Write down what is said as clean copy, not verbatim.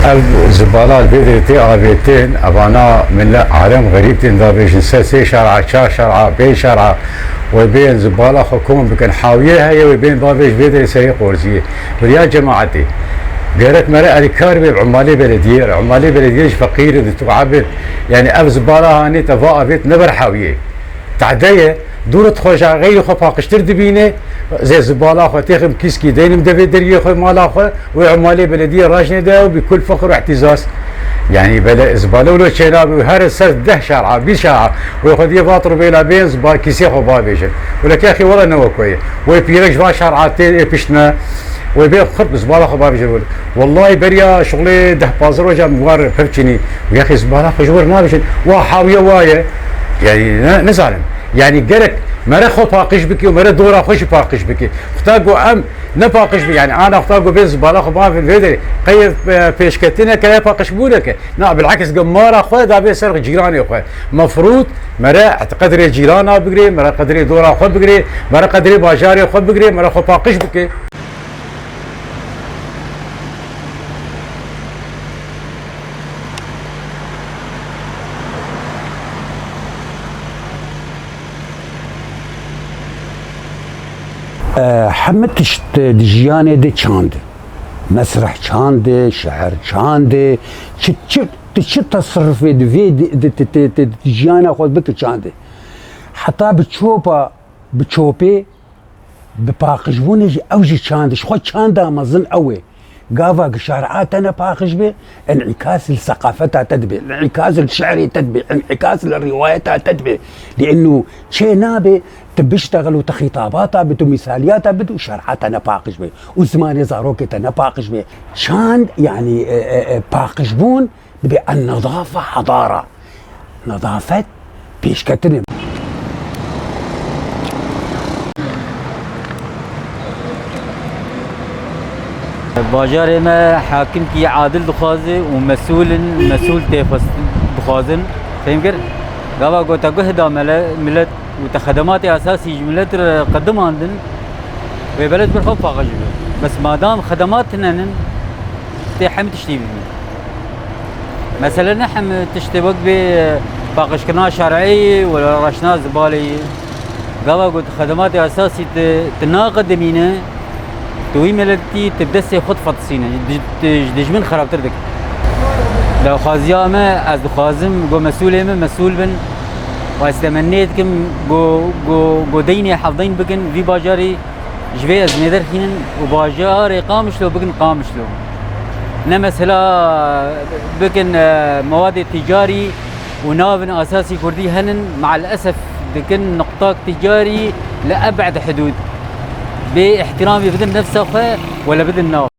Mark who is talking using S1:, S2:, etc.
S1: الزبالات بيدرتي آبيتين أبانا من عالم غريب تندابيش سي شرعة شا شرعة بين شرعة وبين زبالة حكومة بكن حاوية هي وبين بابيش بيدري سي قورزية يا جماعتي غيرت مرأة الكاربي عمالي بلدية عمالي بلدية فقير تعبد يعني أف زبالة هاني تفاء بيت نبر حاوية تعدية دورة خوش غير خو باقشتر دبينه زي زبالة خو تاخم كيسكي دينم دبي دريه خو مالا خو وعمالي بلدية راجنة ده بكل فخر واعتزاز يعني بلا زبالة ولو شينا وهر السر 10 شارع 20 شارع وياخذ يفاطر بيلا بين زبال كيسي خو بابيشن ولك يا اخي والله انه كويس ويبيرك جوا شارعتين بيشنا ويبيع خرب زبالة خو بابيشن والله بريا شغلي ده بازر وجا موار فهمتني ويا اخي زبالة خو جور نابيشن وحاوية وايه يعني نزعلم يعني قالك مرة خو باقش بكي ومرة دورة خوش باقش بكي اختاقوا ام نباقش بكي يعني انا اختاقوا بين زبالة خو ما في الفيدري قيف بيشكتنا كلا باقش بولك لا بالعكس قمارة خو دا بي سرق جيراني خو مفروض مرة قدري جيرانا بقري مرة قدري دورة خو بقري مرة قدري باجاري خو بقري مرة خو باقش بكي
S2: حمتش دجيانه دي چاند مسرح چاند شعر چاند چ تصرف دي دجيانه خود بك چاند حتى بچوبه بپاقشبونج اوجي چاندش خود چاندا مزن اوي قافا شارعات انا باقش به انعكاس الثقافتها تدبي انعكاس الشعري تدبي انعكاس الروايات تدبي لانه شيء نابي تبيشتغل وتخطاباتها بدو مثالياتها بدو شرعاتها نباقش به وزمان زاروكتها نباقش به شان يعني باقشبون بالنظافة حضارة نظافة بيشكتني
S3: باجار ما حاكم كي عادل دخازي ومسؤول دخازن فهمكر قابا قوتا قهدا ملت وتخدمات اساسي ملت قدم عندن وبلد برخو باقش بس ما دام خدماتنا تحم تشتي مثلا نحن تشتي وقت باقش كنا شرعي ولا رشنا زبالي قابا قوت خدمات اساسي تناقض مينا توي ملتي تبدسي خد فطسينه دجمن خرابتر دك لو خازيامه از خازم جو مسؤول بن واستمنيتكم جو ديني حافظين بكن في باجاري جوي از ندر خينن وباجاري قامش لو بكن قامش لو نمثلا بكن مواد تجاري ونافن اساسي كردي هنن مع الاسف بكن نقطة تجاري لابعد حدود باحترامي بدن نفسه ولا بدن ناو